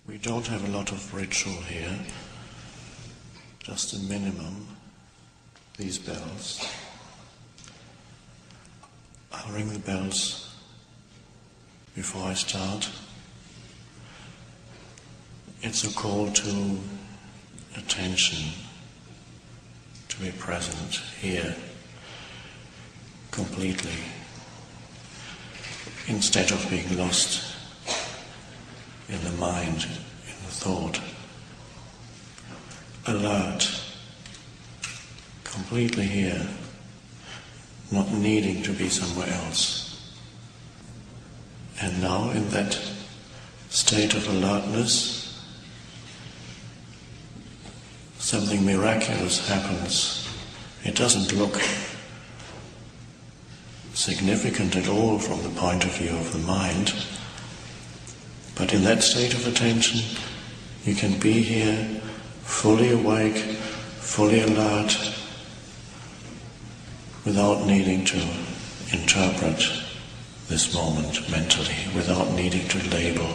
We don't have a lot of ritual here, just a minimum. These bells. I'll ring the bells before I start. It's a call to attention, to be present here completely, instead of being lost in the mind, in the thought. Alert, completely here, not needing to be somewhere else. And now in that state of alertness, something miraculous happens. It doesn't look significant at all from the point of view of the mind, but in that state of attention you can be here fully awake, fully alert, without needing to interpret this moment mentally, without needing to label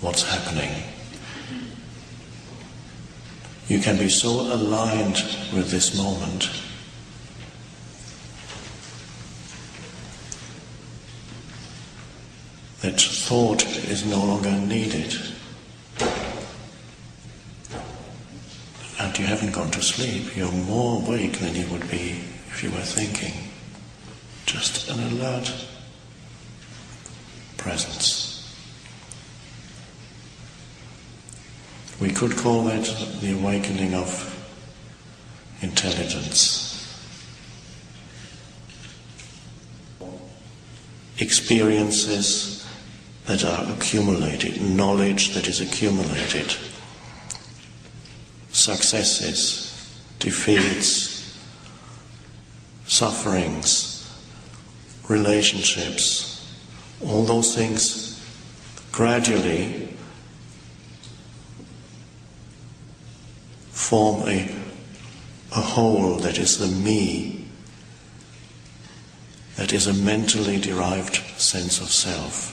what's happening. You can be so aligned with this moment that thought is no longer needed. And you haven't gone to sleep. You're more awake than you would be if you were thinking. Just an alert presence. We could call that the awakening of intelligence. Experiences that are accumulated, knowledge that is accumulated, successes, defeats, sufferings, relationships, all those things gradually form a whole that is the me, that is a mentally derived sense of self.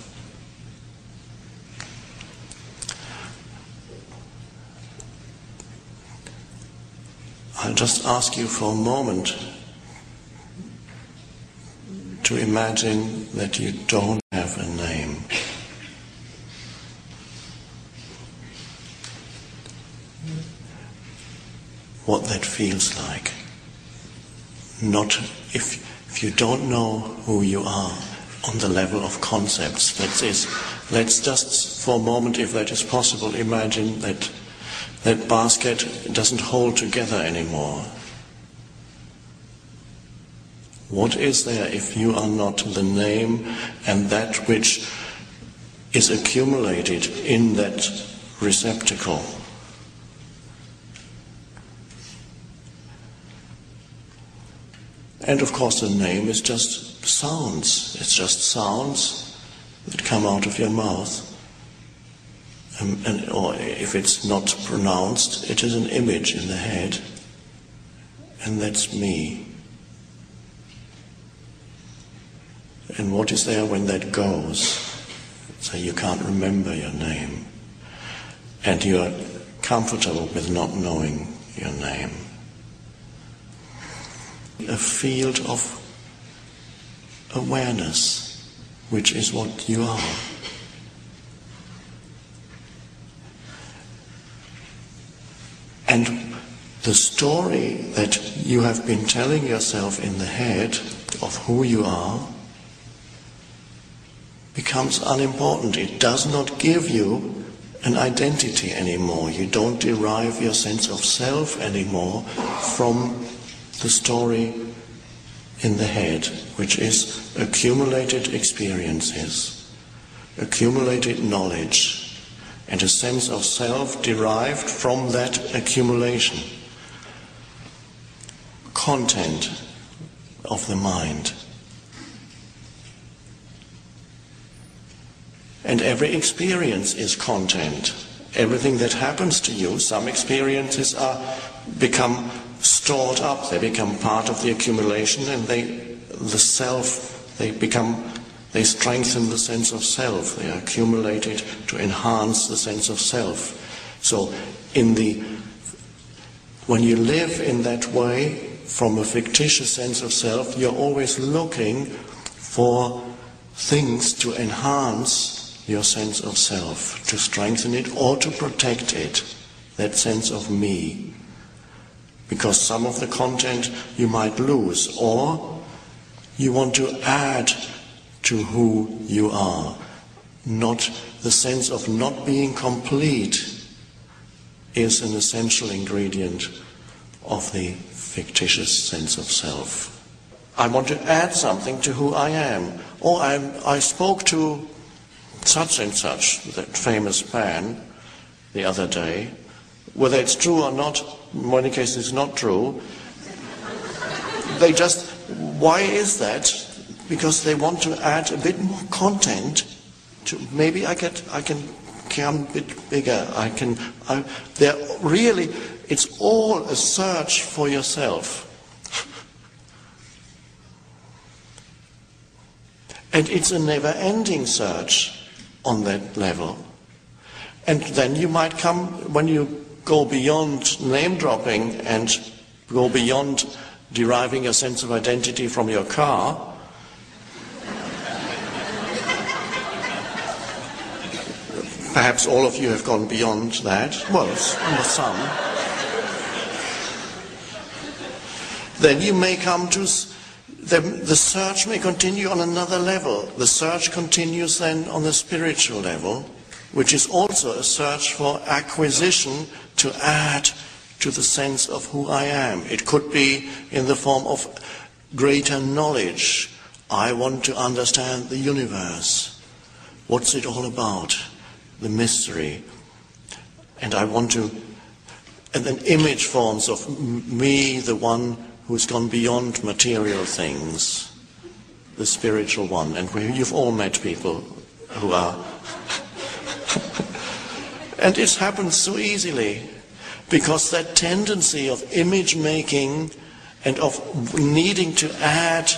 I'll just ask you for a moment to imagine that you don't have a name. What that feels like. Not if you don't know who you are on the level of concepts. Let's just for a moment, if that is possible, imagine that basket doesn't hold together anymore. What is there if you are not the name and that which is accumulated in that receptacle? And of course the name is just sounds. It's just sounds that come out of your mouth. Or if it's not pronounced, it is an image in the head. And that's me. And what is there when that goes? So you can't remember your name. And you're comfortable with not knowing your name. A field of awareness, which is what you are. And the story that you have been telling yourself in the head of who you are becomes unimportant. It does not give you an identity anymore. You don't derive your sense of self anymore from the story in the head, which is accumulated experiences, accumulated knowledge, and a sense of self derived from that accumulation. Content of the mind. And every experience is content. Everything that happens to you, some experiences become stored up, they become part of the accumulation, and they become They strengthen the sense of self. They are accumulated to enhance the sense of self. So when you live in that way, from a fictitious sense of self, you're always looking for things to enhance your sense of self, to strengthen it or to protect it, that sense of me. Because some of the content you might lose, or you want to add to who you are. Not the sense of not being complete is an essential ingredient of the fictitious sense of self. I want to add something to who I am. Or I spoke to such and such, that famous man, the other day. Whether it's true or not, in many cases it's not true. Why is that? Because they want to add a bit more content to, maybe I can become a bit bigger. It's all a search for yourself. And it's a never-ending search on that level. And then you might come, when you go beyond name-dropping and go beyond deriving a sense of identity from your car, perhaps all of you have gone beyond that, well, some. Then you may come to, the search may continue on another level. The search continues then on the spiritual level, which is also a search for acquisition to add to the sense of who I am. It could be in the form of greater knowledge. I want to understand the universe. What's it all about? The mystery. And I want to, and then image forms of me, the one who's gone beyond material things, the spiritual one. And you've all met people who are. And it happens so easily, because that tendency of image making and of needing to add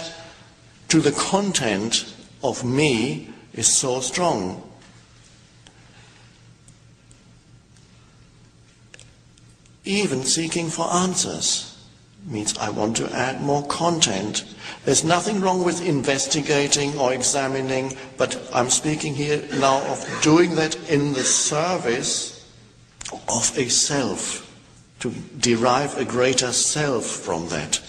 to the content of me is so strong. Even seeking for answers means I want to add more content. There's nothing wrong with investigating or examining, but I'm speaking here now of doing that in the service of a self, to derive a greater self from that.